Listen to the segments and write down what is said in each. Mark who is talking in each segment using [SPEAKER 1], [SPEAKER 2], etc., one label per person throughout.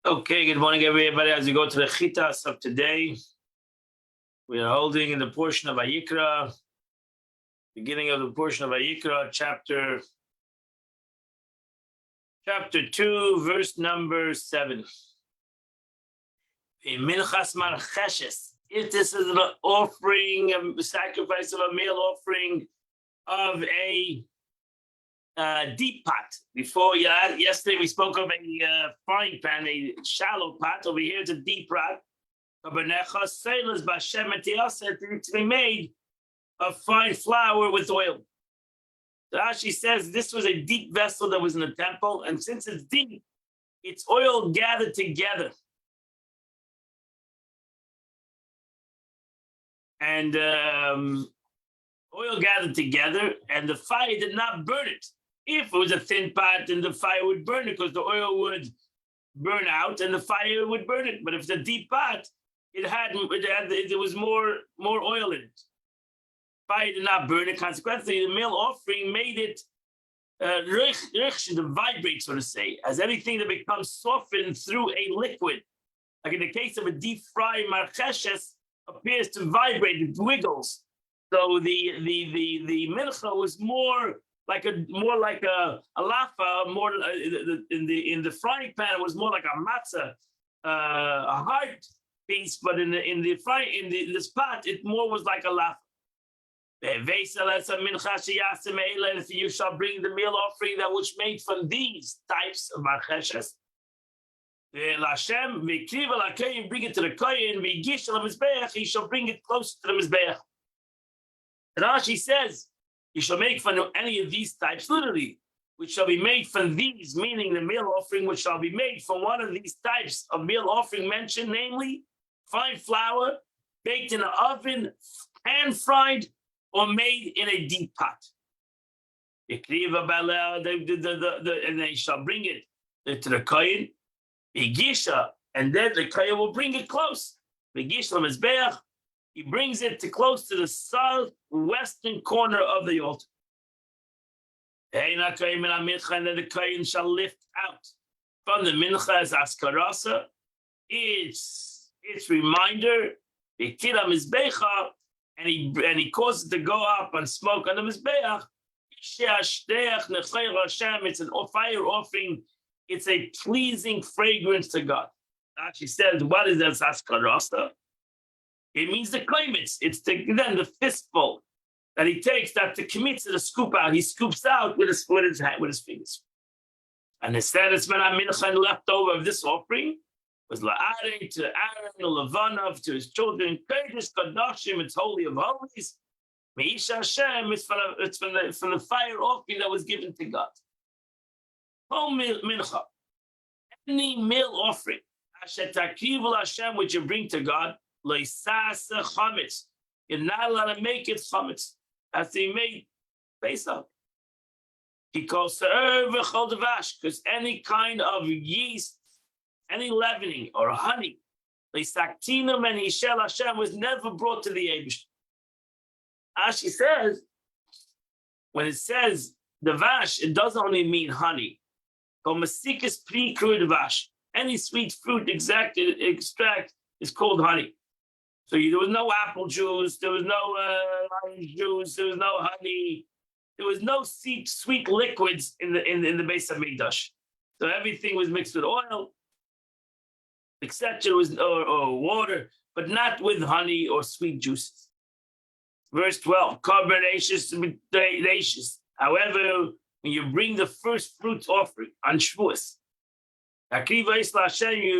[SPEAKER 1] Okay, good morning, everybody. As we go to the Chitas of today, we are holding in the portion of Vayikra, beginning of the portion of Vayikra, chapter 2, verse number 7. In Minchas Marcheshes, if this is an offering, a sacrifice of a meal offering of a deep pot. Before yesterday we spoke of a frying pan, a shallow pot. Over here it's a deep pot. To be made of fine flour with oil. So Rashi says this was a deep vessel that was in the temple, and since it's deep, it's oil gathered together. And oil gathered together, and the fire did not burn it. If it was a thin pot, then the fire would burn it because the oil would burn out and the fire would burn it. But if it's a deep pot, there was more oil in it. Fire did not burn it. Consequently, the meal offering made it to vibrate, so to say, as anything that becomes softened through a liquid. Like in the case of a deep fried marcheshes, appears to vibrate, it wiggles. So the mincha was more like a lafa, more in the frying pan it was more like a matzah, a hard piece, but in this pot it more was like a lafa. You shall bring the meal offering that was made from these types of marcheshes. You bring it to the kohen, he shall bring it close to the mizbeach. Rashi says, you shall make from any of these types, literally, which shall be made from these, meaning the meal offering, which shall be made from one of these types of meal offering mentioned, namely, fine flour, baked in an oven, pan-fried, or made in a deep pot. And they shall bring it to the kohen, and then the kohen will bring it close. He brings it close to the southwestern corner of the altar. And then the kohen shall lift out from the mincha as askarasa its reminder, and he causes it to go up and smoke on the mizbeach. It's an fire offering. It's a pleasing fragrance to God. She says, what is that askarasa? It means the klimitz. It's the fistful that he takes, that the kimitz, the scoop out. He scoops out with his fingers. And instead, it's when mincha left over of this offering was la'aring to Aaron, Levanov, to his children. Kodesh Kodashim, it's holy of holies. Meisha Hashem, it's from the fire offering that was given to God. Home mincha, any meal offering, Asher takrivu Hashem, which you bring to God. You're not allowed to make it chametz. Has to be made based on. He calls because any kind of yeast, any leavening or honey, was never brought to the Eibush. Ashi says, when it says the vash, it doesn't only mean honey. Any sweet fruit extract is called honey. So there was no apple juice, there was no orange juice, there was no honey, there was no sweet liquids in the Beis Hamikdash. So everything was mixed with oil, etc. or water, but not with honey or sweet juices. Verse 12, carbonaceous. However, when you bring the first fruits offering on Shavuos,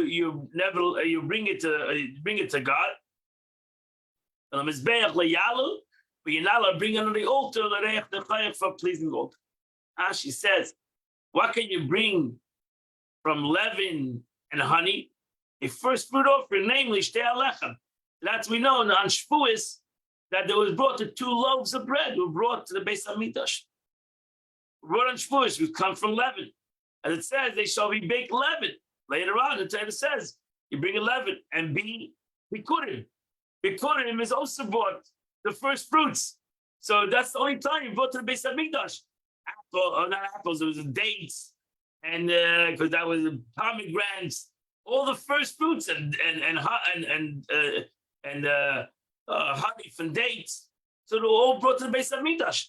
[SPEAKER 1] you bring it to God. But you're not allowed to bring it on the altar for pleasing altar. She says, what can you bring from leaven and honey? A first fruit offering, namely shtei alechem. That's we know on Shavuos that there was brought the 2 loaves of bread were brought to the Beis Hamikdash. Brought on Shavuos, which come from leaven. As it says, they shall be baked leaven. Later on, it says, you bring a leaven and bikurim. Bikurim is also brought the first fruits. So that's the only time you brought to the Beis Hamikdash. Not apples, it was dates, and because that was pomegranates all the first fruits and honey from dates. So they were all brought to the Beis Hamikdash.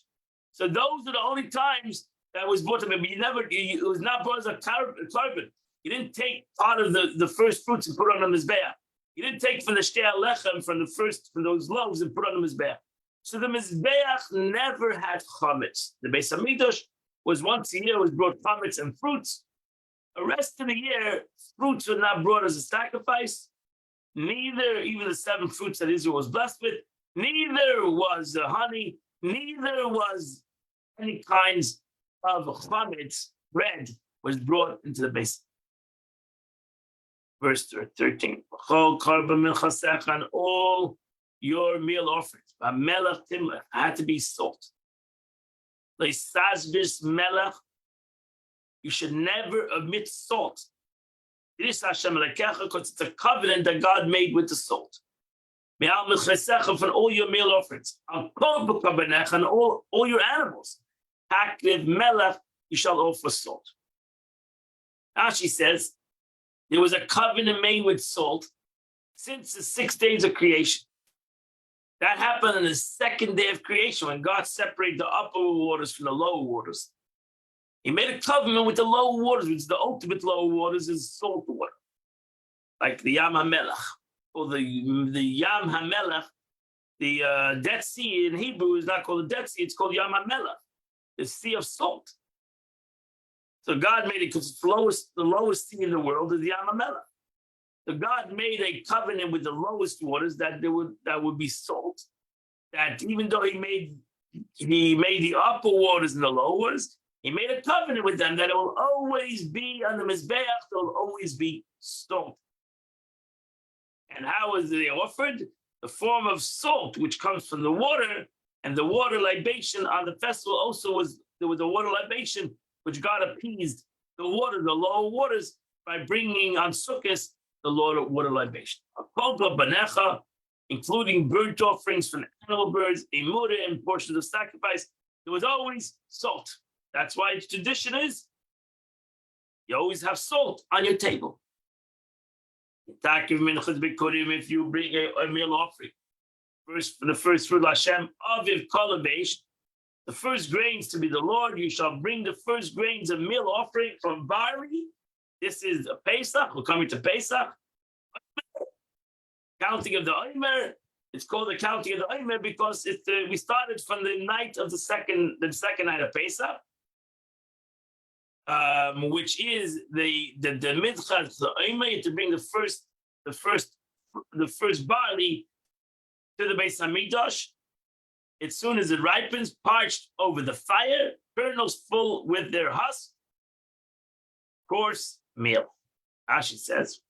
[SPEAKER 1] So those are the only times that was brought to him. It was not brought as a carbon. You didn't take part of the first fruits and put it on the Mizbeach. You didn't take from the Shtei Lechem from those loaves and put it on the Mizbeach. So the Mizbeach never had chametz. The Beis Hamikdash was once a year, was brought chametz and fruits. The rest of the year, fruits were not brought as a sacrifice. Neither, even the 7 fruits that Israel was blessed with, neither was honey, neither was any kinds of chametz, bread, was brought into the base. Verse 13. And all your meal offerings, melech timlech, had to be salt. Melech, you should never omit salt. Because it's a covenant that God made with the salt. From all your meal offerings, and all your animals, melech, you shall offer salt. Rashi says there was a covenant made with salt since the 6 days of creation. That happened on the 2nd day of creation when God separated the upper waters from the lower waters. He made a covenant with the lower waters, which is the ultimate lower waters, is salt water, like the Yam HaMelech, or the Yam HaMelech. The Dead Sea in Hebrew is not called the Dead Sea; it's called Yam HaMelech, the Sea of Salt. So God made it because the lowest sea in the world is the Yam HaMelech. So God made a covenant with the lowest waters that would be salt. That even though He made the upper waters and the lower waters, He made a covenant with them that it will always be on the Mizbeach, there will always be salt. And how was they offered? The form of salt, which comes from the water, and the water libation on the festival also there was a water libation, which God appeased the lower waters, by bringing on Sukkot the water libation. A kolka banecha, including burnt offerings from animal birds, a murah, and portions of sacrifice. There was always salt. That's why the tradition is you always have salt on your table. If you bring a meal offering, the first fruit Hashem, aviv kalabesh, the first grains to be the Lord, you shall bring the first grains of meal offering from barley. This is a Pesach. We're coming to Pesach. Counting of the Omer. It's called the counting of the Omer because we started from the night of the second night of Pesach, which is the midchas the Omer, to bring the first barley to the Beis Hamikdash. As soon as it ripens, parched over the fire, kernels full with their husk, coarse meal. Rashi says,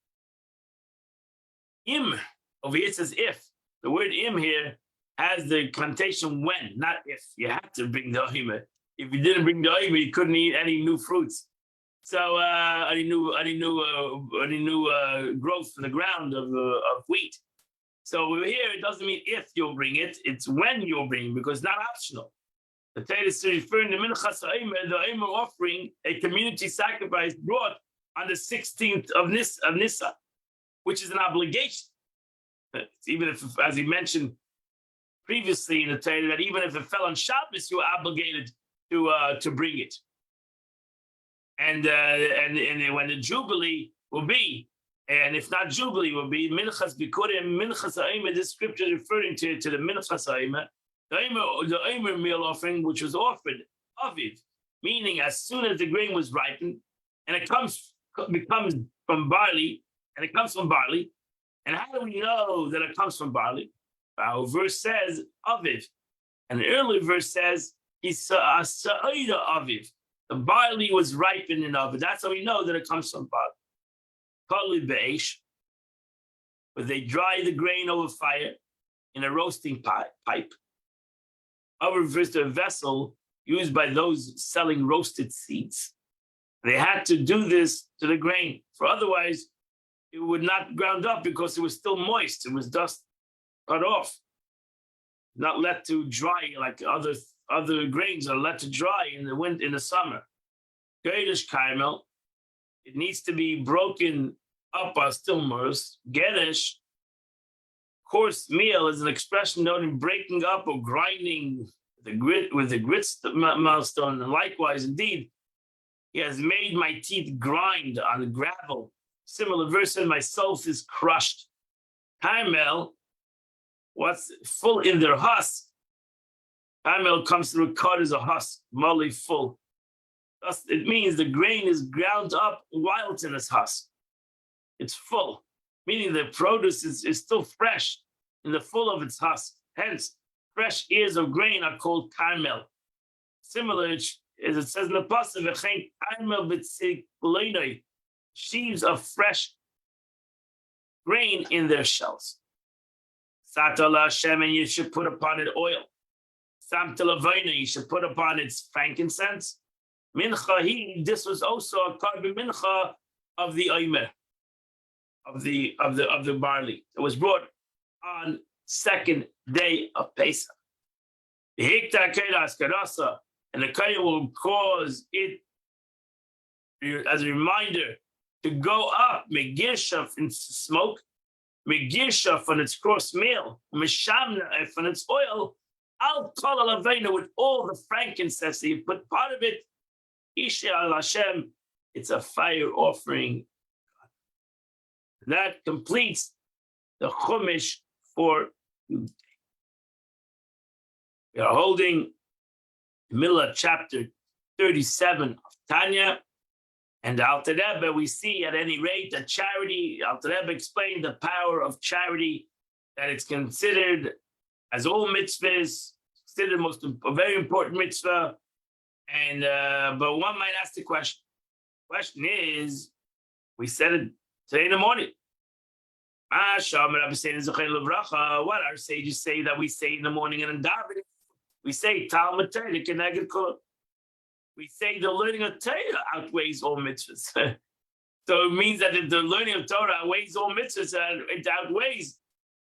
[SPEAKER 1] im, over here it says if. The word im here has the connotation when, not if. You have to bring the oimer. If you didn't bring the oimer, you couldn't eat any new fruits. So any new growth from the ground of wheat. So over here, it doesn't mean if you'll bring it, it's when you'll bring it, because it's not optional. The Torah is referring to Minchas Omer, the Omer offering, a community sacrifice brought on the 16th of Nisan, which is an obligation. Even if, as he mentioned previously in the Torah, that even if it fell on Shabbos, you were obligated to bring it. And when the Jubilee will be, and if not Jubilee, will be Minchas Bikurim, Minchas Omer. This scripture is referring to the Minchas Omer, the Omer meal offering, which was offered aviv, meaning as soon as the grain was ripened, and it becomes from barley, and it comes from barley. And how do we know that it comes from barley? Our verse says aviv, and the earlier verse says Sa'ida aviv. The barley was ripened in aviv. That's how we know that it comes from barley. Kali be'esh, where they dry the grain over fire in a roasting pipe. Our refers to a vessel used by those selling roasted seeds. They had to do this to the grain, for otherwise it would not ground up because it was still moist. It was just cut off, not let to dry like other grains are let to dry in the summer. Geidish Carmel, it needs to be broken up are still mers. Gerish, coarse meal, is an expression denoting breaking up or grinding the grit with the grits milestone. And likewise, indeed, he has made my teeth grind on the gravel. Similar verse, and my soul is crushed. Carmel, what's full in their husk. Carmel comes through cut as a husk, molly full. Thus, it means the grain is ground up while it's in its husk. It's full, meaning the produce is still fresh in the full of its husk. Hence, fresh ears of grain are called carmel. Similar, as it says in the pasuk, carmel b'tzikloinoi, sheaves of fresh grain in their shells. Satala Hashem, and you should put upon it oil. Samtalavina, you should put upon it frankincense. Mincha, this was also a carbon mincha of the oimer, of the barley. It was brought on second day of Pesach. The hikta kedas karasa, and the kaya will cause it as a reminder to go up, megirsha in smoke, megirsha from its coarse meal, mishamna from its oil, al kol alavena, with all the frankincense that you put part of it, isha al Hashem, it's a fire offering. That completes the Chumash for today. We are holding the middle of chapter 37 of Tanya. And Alter Rebbe, we see at any rate that charity, Alter Rebbe explained the power of charity, that it's considered, as all mitzvahs, considered a very important mitzvah. And but one might ask the question. The question is, we said it today in the morning. What our sages say that we say in the morning and in davening? We say Talmud Torah keneged kol. We say the learning of Torah outweighs all mitzvahs. So it means that if the learning of Torah outweighs all mitzvahs, it outweighs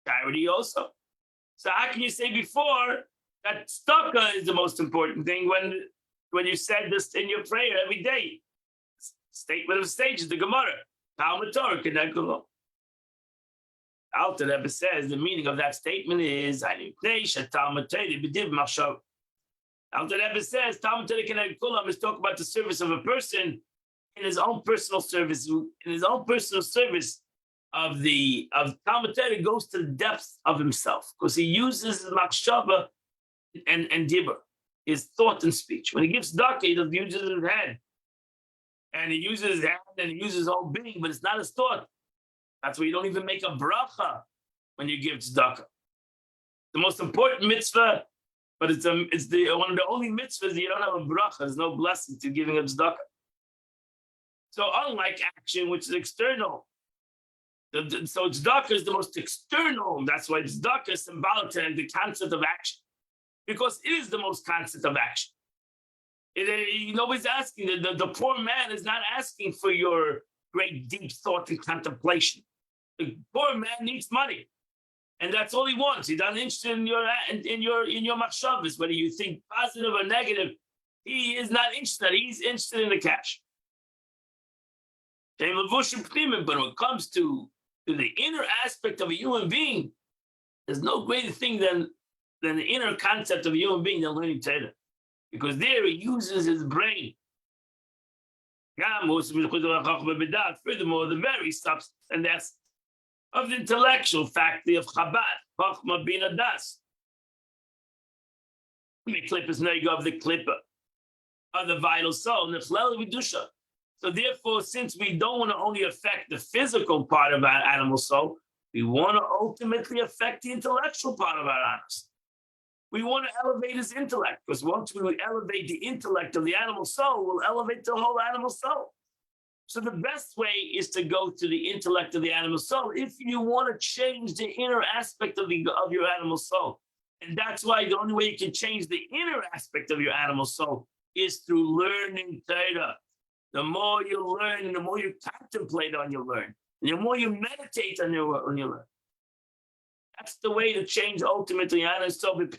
[SPEAKER 1] charity also. So how can you say before that tzedakah is the most important thing when you said this in your prayer every day? Statement of stages, the Gemara. Talmud Torah keneged kol. Alter Rebbe says the meaning of that statement is Alter Rebbe says Talmud Torah keneged kol is talking about the service of a person in his own personal service. In his own personal service of Talmud Torah goes to the depths of himself because he uses his machshava and dibur, his thought and speech. When he gives tzedakah, he uses his head, and he uses his hand and he uses his whole being, but it's not his thought. That's why you don't even make a bracha when you give tzedakah. The most important mitzvah, but it's one of the only mitzvahs that you don't have a bracha. There's no blessing to giving a tzedakah. So unlike action, which is external, so tzedakah is the most external. That's why tzedakah is symbolic to the concept of action, because it is the most concept of action. Nobody's asking. The poor man is not asking for your great deep thought and contemplation. The poor man needs money, and that's all he wants. He's not interested in your machshavas, whether you think positive or negative. He is not interested. He's interested in the cash. But when it comes to the inner aspect of a human being, there's no greater thing than the inner concept of a human being than learning Torah, because there he uses his brain. Furthermore, the very substance and essence of the intellectual faculty of Chabad, Chachma Bina Das, the klippus nega of the klippa of the vital soul, Nechlel Vidusha. So therefore, since we don't want to only affect the physical part of our animal soul, we want to ultimately affect the intellectual part of our animals. We want to elevate his intellect, because once we elevate the intellect of the animal soul, we'll elevate the whole animal soul. So the best way is to go to the intellect of the animal soul if you want to change the inner aspect of your animal soul. And that's why the only way you can change the inner aspect of your animal soul is through learning Torah. The more you learn, and the more you contemplate on your learn, and the more you meditate on your learn. That's the way to change ultimately animal soul in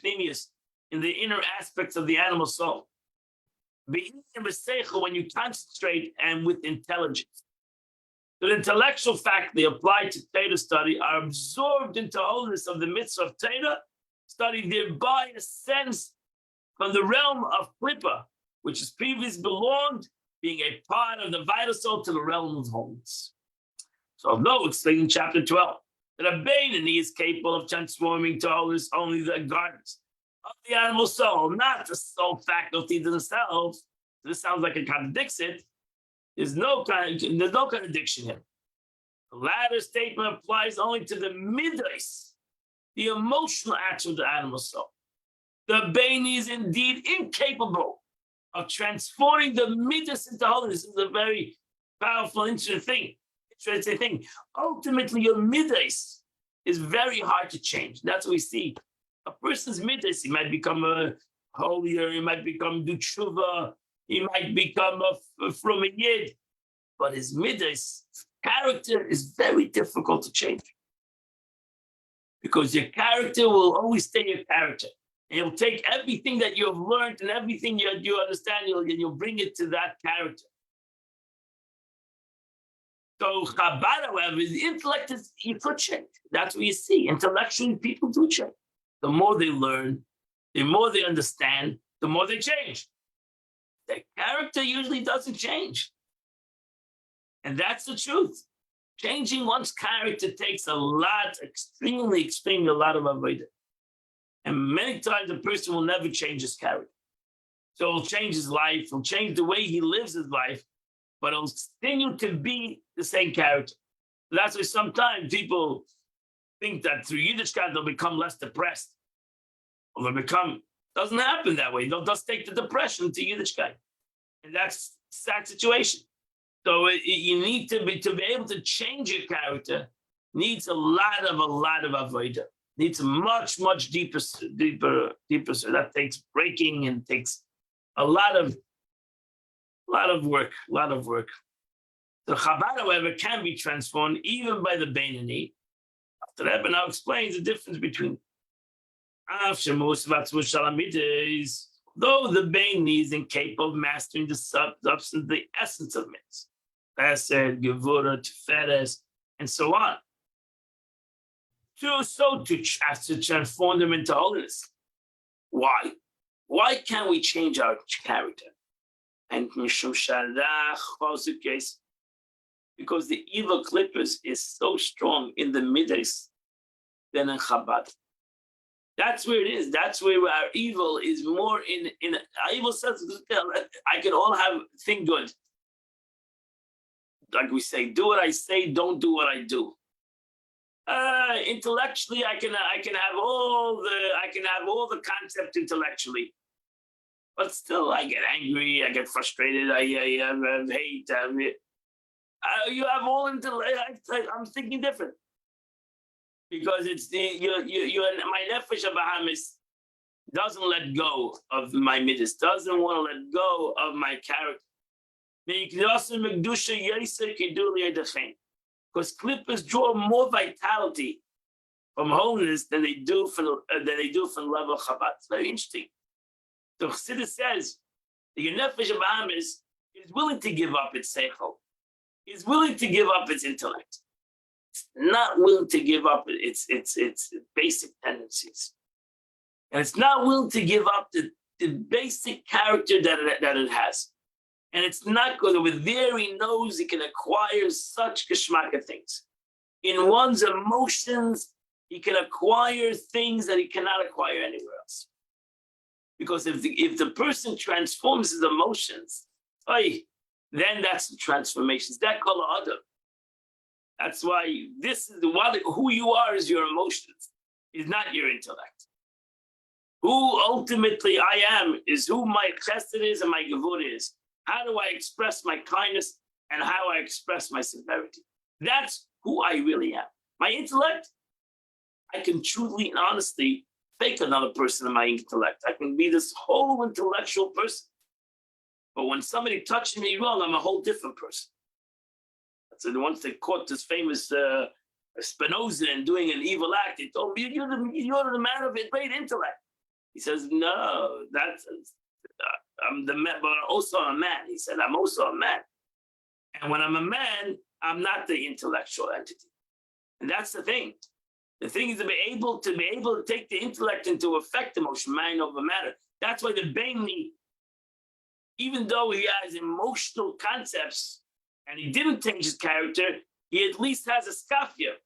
[SPEAKER 1] the inner aspects of the animal soul. When you concentrate and with intelligence. The intellectual faculty applied to Torah study are absorbed into holiness of the mitzvah of Torah study, thereby a sense from the realm of Klippa, which has previously belonged, being a part of the vital soul, to the realm of holiness. So, although explained in chapter 12 that a Beinoni is capable of transforming to holiness only the garments of the animal soul, not the soul faculty themselves, this sounds like it contradicts it. There's no contradiction here. The latter statement applies only to the midas, the emotional action of the animal soul. The Beinoni is indeed incapable of transforming the midas into holiness. This is a very powerful, interesting thing. Ultimately, your midas is very hard to change. That's what we see. A person's midas, he might become a holier, he might become do tshuva, he might become from a yid, but his midas character is very difficult to change, because your character will always stay your character. And you'll take everything that you have learned and everything you understand, you'll bring it to that character. So Chabad, however, the intellect is, you could change. That's what you see. Intellectually, people do change. The more they learn, the more they understand, the more they change. Their character usually doesn't change. And that's the truth. Changing one's character takes a lot, extremely a lot of avodah. And many times a person will never change his character. So he'll change his life, he'll change the way he lives his life, but he'll continue to be the same character. That's why sometimes people think that through Yiddishkeit they'll become less depressed. Or they'll become, doesn't happen that way. They'll just take the depression to Yiddishkeit. And that's a sad situation. So you need to be able to change your character, needs a lot of avodah. Needs much deeper. So that takes breaking and takes a lot of work. The Chabad, however, can be transformed even by the Beinoni. After that, but now explains the difference between though the Beinoni is incapable of mastering the substance, the essence of mitzvah, Chesed, Gevurah, Tiferes, and so on. As to transform them into holiness. Why? Why can't we change our character? And because the evil clippers is so strong in the midas than in Chabad. That's where it is. That's where our evil is more in our evil says, I can all think good. Like we say, do what I say, don't do what I do. Intellectually, I can have all the concept intellectually, but still I get angry, I get frustrated, I hate. You have all intellect. I'm thinking different, because it's my nefesh of Bahamis doesn't let go of my midas, doesn't want to let go of my character. Because clippers draw more vitality from holiness than they do from the level of Chabad. It's very interesting. The Chassidus says that your nefesh of Bahamis is willing to give up its seichel, is willing to give up its intellect, it's not willing to give up its basic tendencies, and it's not willing to give up the basic character that it has. And it's not good. With there, he knows he can acquire such geschmacka things. In one's emotions, he can acquire things that he cannot acquire anywhere else. Because if the person transforms his emotions, then that's the transformations. That color other. That's why this is who you are is your emotions, is not your intellect. Who ultimately I am is who my chesed is and my gevurah is. How do I express my kindness and how I express my severity? That's who I really am. My intellect, I can truly and honestly fake another person in my intellect. I can be this whole intellectual person. But when somebody touches me wrong, I'm a whole different person. So once they caught this famous Spinoza and doing an evil act, they told me, you're the man of a great intellect. He says, no, I'm the man, but also a man. He said, I'm also a man. And when I'm a man, I'm not the intellectual entity. And that's the thing. The thing is to be able to take the intellect and to affect emotion, mind over matter. That's why the Bainly, even though he has emotional concepts and he didn't change his character, he at least has a skafia.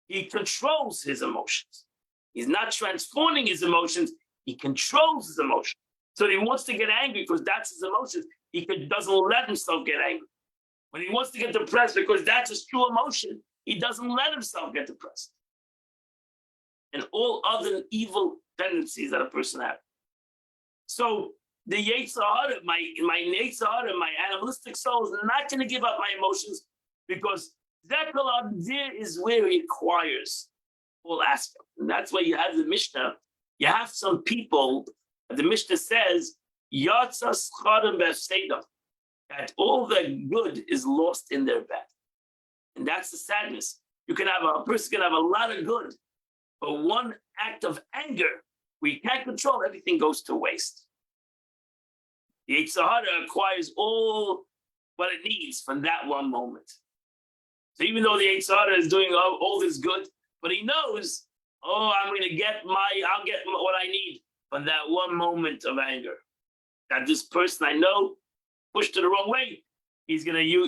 [SPEAKER 1] He controls his emotions. He's not transforming his emotions, he controls his emotions. So he wants to get angry because that's his emotions. He doesn't let himself get angry. When he wants to get depressed because that's his true emotion, he doesn't let himself get depressed. And all other evil tendencies that a person has. So the Yetzer Hara, my Yetzer Hara, my animalistic soul is not going to give up my emotions because there is where he acquires all aspects. And that's why you have the Mishnah. You have some people, the Mishnah says, Yatsa Schadam B'Seidah, that all the good is lost in their bad. And that's the sadness. You can have a person can have a lot of good, but one act of anger, we can't control, everything goes to waste. The Yetzer Hara acquires all what it needs from that one moment. So even though the Yetzer Hara is doing all this good, but he knows, I'll get what I need from that one moment of anger. That this person I know pushed it the wrong way, he's gonna get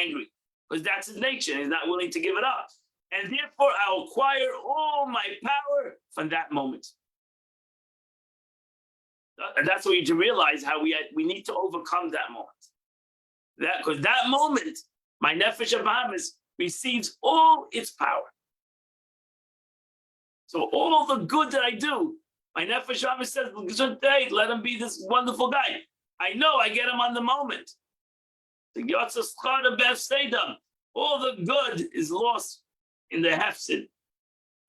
[SPEAKER 1] angry because that's his nature. He's not willing to give it up, and therefore I'll acquire all my power from that moment. And that's what you need to realize, how we need to overcome that moment. Because that moment, my nefesh habahamis receives all its power. So all the good that I do, my nefesh habahamis says, let him be this wonderful guy. I know I get him on the moment. All the good is lost in the hefsid.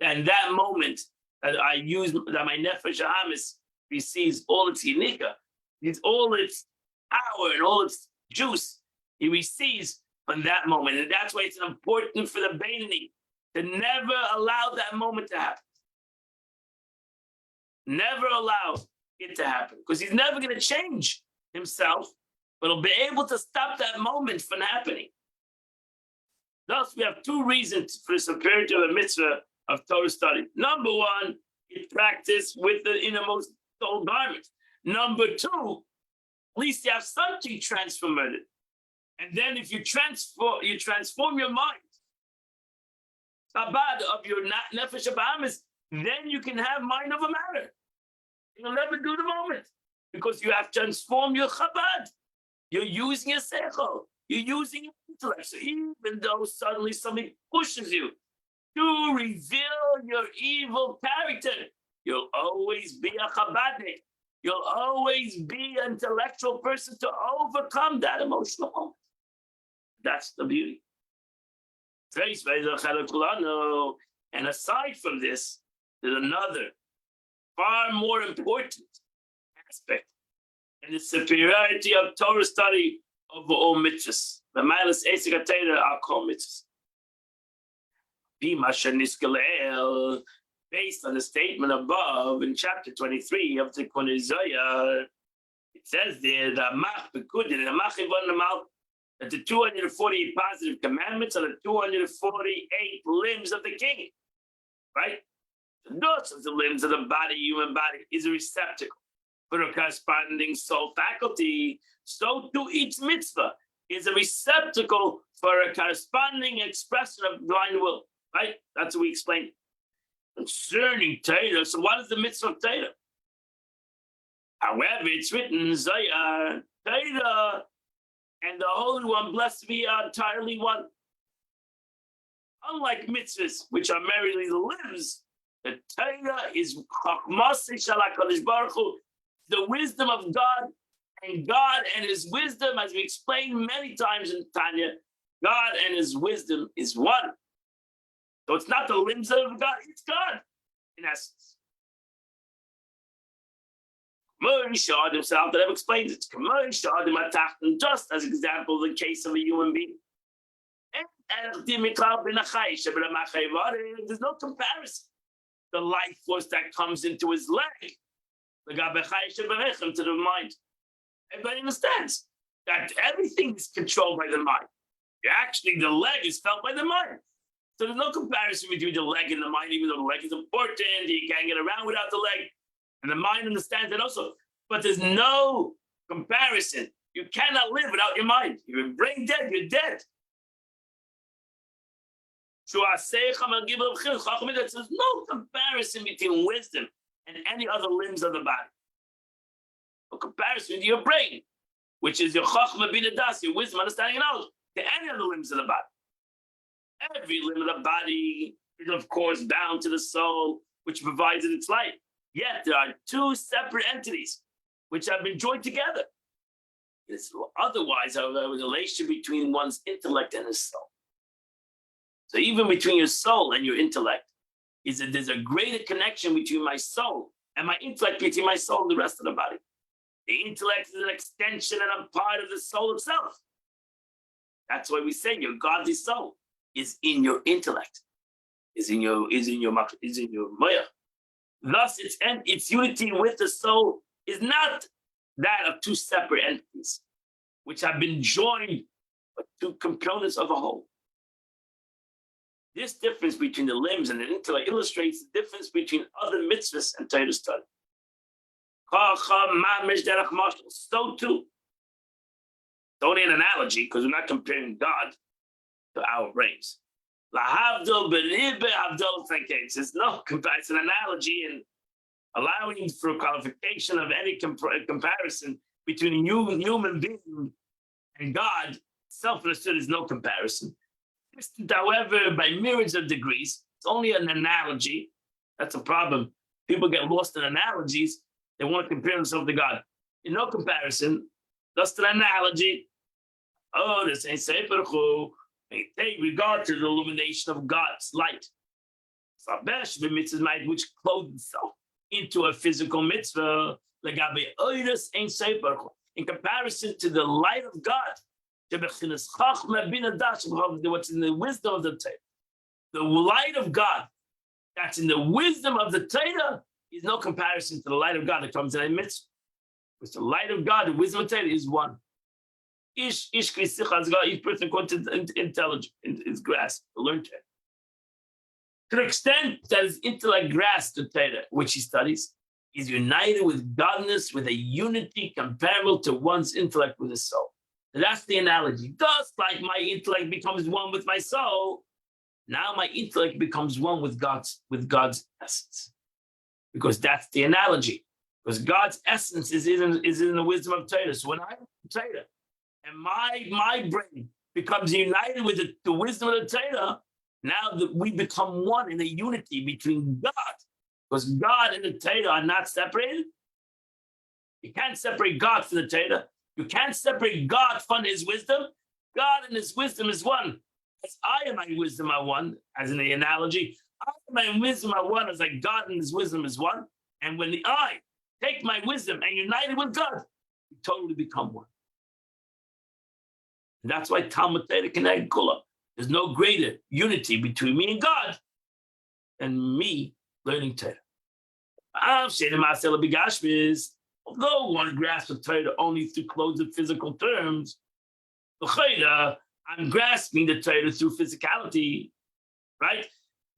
[SPEAKER 1] And that moment that I use, that my nefesh habahamis receives all its yinika, all its power and all its juice, he receives from that moment. And that's why it's important for the Bainani to never allow that moment to happen. Never allow it to happen. Because he's never going to change himself, but he'll be able to stop that moment from happening. Thus, we have two reasons for the superiority of a mitzvah of Torah study. Number one, you practice with the innermost soul garment. Number two, at least you have something transformed. And then if you transform your mind, Chabad of your nefesh habahamis, then you can have mind over matter. You'll never do the moment because you have transformed your Chabad. You're using your seichel. You're using your intellect. So even though suddenly something pushes you to reveal your evil character, you'll always be a Chabadnik. You'll always be an intellectual person to overcome that emotional moment. That's the beauty. And aside from this, there's another far more important aspect, and the superiority of Torah study over all mitzvahs. The Milas Esek HaTorah are called mitzvahs. Based on the statement above in chapter 23 of the Tikkun Zohar, it says there that the 248 positive commandments are the 248 limbs of the king, right? Those of the limbs of the body, human body, is a receptacle for a corresponding soul faculty. So to each mitzvah is a receptacle for a corresponding expression of divine will, right? That's what we explained. Concerning Torah, so what is the mitzvah of Torah? However, it's written, Zohar, Torah, and the Holy One, blessed be, are entirely one. Unlike mitzvahs, which are merely the limbs, the Torah is the wisdom of God, and God and his wisdom, as we explained many times in Tanya, God and his wisdom is one. So it's not the limbs of God, it's God, in essence. Shad himself that I've explained it. Just as an example, the case of a human being. There's no comparison. The life force that comes into his leg, to the mind. Everybody understands that everything is controlled by the mind. Actually, the leg is felt by the mind. So there's no comparison between the leg and the mind, even though the leg is important. You can't get around without the leg. And the mind understands it also. But there's no comparison. You cannot live without your mind. You're brain dead, you're dead. There's no comparison between wisdom and any other limbs of the body. No comparison with your brain, which is your chachma bina das, your wisdom, understanding, and knowledge, to any other limbs of the body. Every limb of the body is, of course, bound to the soul, which provides it its light. Yet there are two separate entities which have been joined together. It's otherwise a relation between one's intellect and his soul. So even between your soul and your intellect, there's a greater connection between my soul and my intellect, between my soul and the rest of the body. The intellect is an extension and a part of the soul itself. That's why we say your godly soul is in your intellect, is in your maya. Thus, its unity with the soul is not that of two separate entities, which have been joined by two components of a whole. This difference between the limbs and the intellect illustrates the difference between other mitzvahs and Torah study. So too, it's only an analogy because we're not comparing God to our brains. There's no comparison, analogy, and allowing for qualification of any comparison between a human being and God. Self-understood is no comparison. However, by myriads of degrees, it's only an analogy. That's a problem. People get lost in analogies. They want to compare themselves to God. In no comparison, just an analogy. Oh, this ain't Sefer Hu. Take regard to the illumination of God's light. Which clothes itself into a physical mitzvah. In comparison to the light of God. What's in the wisdom of the Torah. The light of God that's in the wisdom of the Torah is no comparison to the light of God that comes in a mitzvah. Because the light of God, the wisdom of the Torah is one. Each person according to intelligence, his grasp, to learn Torah. To the extent that his intellect grasps the Torah, which he studies, is united with godness, with a unity comparable to one's intellect with his soul. That's the analogy. Just like my intellect becomes one with my soul, now my intellect becomes one with God's essence. Because that's the analogy. Because God's essence is in the wisdom of Torah. So when I Torah and my brain becomes united with the wisdom of the Torah, now that we become one in a unity between God. Because God and the Torah are not separated. You can't separate God from the Torah. You can't separate God from his wisdom. God and his wisdom is one. As I and my wisdom are one, as in the analogy, I and my wisdom are one, as like God and his wisdom is one. And when I take my wisdom and unite it with God, we totally become one. And that's why Talmud Torah Keneged Kula. There's no greater unity between me and God than me learning Torah. Although one grasps the Torah only through clothes of physical terms, I'm grasping the Torah through physicality, right?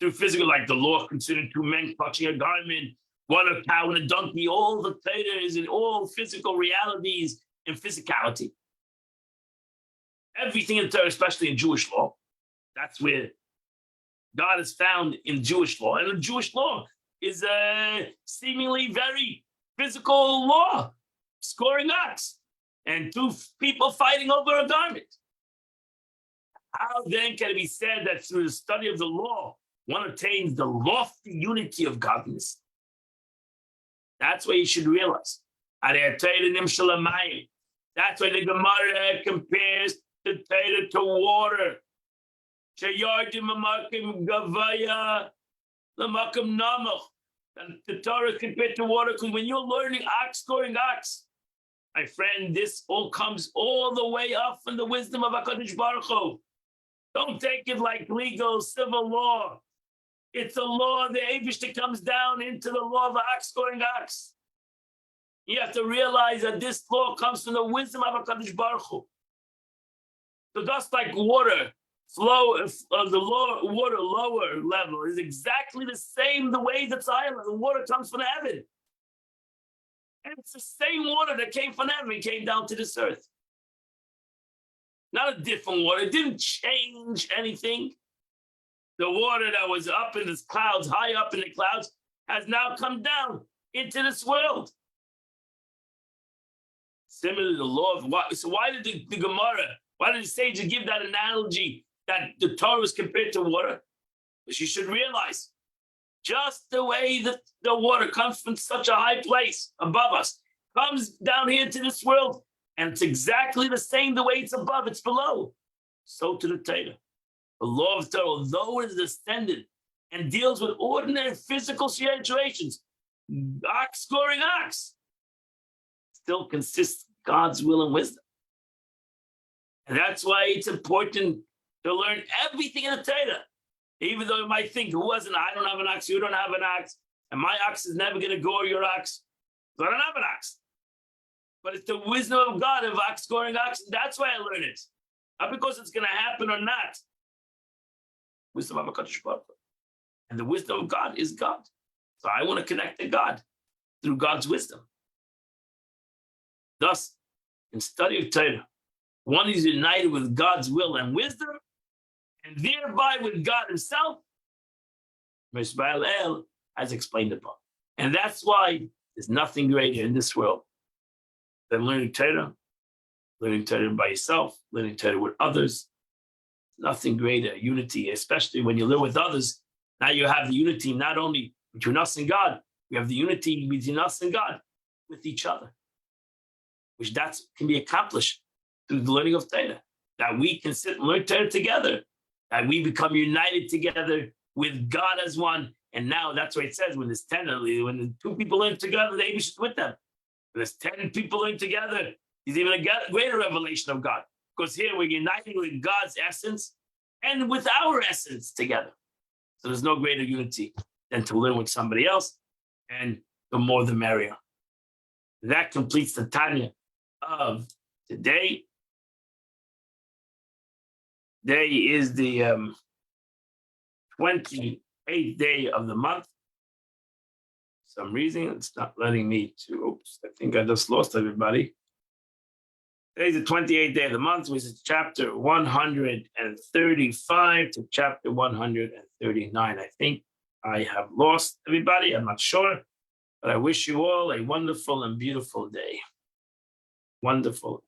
[SPEAKER 1] Through physical, like the law considering two men touching a garment, one a cow and a donkey. All the Torah is in all physical realities and physicality. Everything in Torah, especially in Jewish law, that's where God is found in Jewish law. And the Jewish law is a seemingly very physical law, scoring ox, and two people fighting over a garment. How then can it be said that through the study of the law, one attains the lofty unity of godliness? That's what you should realize. That's why the Gemara compares the Torah to water. And the Torah is compared to water, because when you're learning ox scoring ox, my friend, this all comes all the way up from the wisdom of HaKadosh Baruch Hu. Don't take it like legal civil law. It's a law, the Eibishter comes down into the law of ox scoring ox. You have to realize that this law comes from the wisdom of HaKadosh Baruch Hu. So just like water flow of the water lower level is exactly the same the way that's higher. The water comes from heaven. And it's the same water that came from heaven, came down to this earth. Not a different water. It didn't change anything. The water that was up in the clouds, high up in the clouds, has now come down into this world. Similarly, the law of why. So why did the Gemara, why did the sages give that analogy that the Torah was compared to water? Because you should realize, just the way that the water comes from such a high place above us, comes down here into this world, and it's exactly the same the way it's above, it's below. So to the Torah. The law of Torah, although it is descended and deals with ordinary physical situations, ox scoring ox, still consists of God's will and wisdom. And that's why it's important to learn everything in the Torah. Even though you might think, I don't have an ox, you don't have an ox, and my ox is never going to gore your ox. So I don't have an ox. But it's the wisdom of God of ox scoring ox. That's why I learn it. Not because it's going to happen or not. Wisdom of HaKadosh Baruch Hu. And the wisdom of God is God. So I want to connect to God through God's wisdom. Thus, in study of Torah, one is united with God's will and wisdom, and thereby with God himself, Mishbael El has explained above. And that's why there's nothing greater in this world than learning Torah by yourself, learning Torah with others. Nothing greater, unity, especially when you live with others. Now you have the unity not only between us and God, we have the unity between us and God with each other, which that can be accomplished through the learning of Torah, that we can sit and learn Torah together, that we become united together with God as one. And now that's why it says when there's 10, when the 2 people learn together, the Eibush is with them. When there's 10 people learn together, there's even a greater revelation of God. Because here we're uniting with God's essence and with our essence together. So there's no greater unity than to learn with somebody else, and the more the merrier. That completes the Tanya of today. Today is the 28th day of the month. For some reason, it's not letting me to, oops, I think I just lost everybody. Today's the 28th day of the month, which is chapter 135 to chapter 139. I think I have lost everybody. I'm not sure, but I wish you all a wonderful and beautiful day. Wonderful.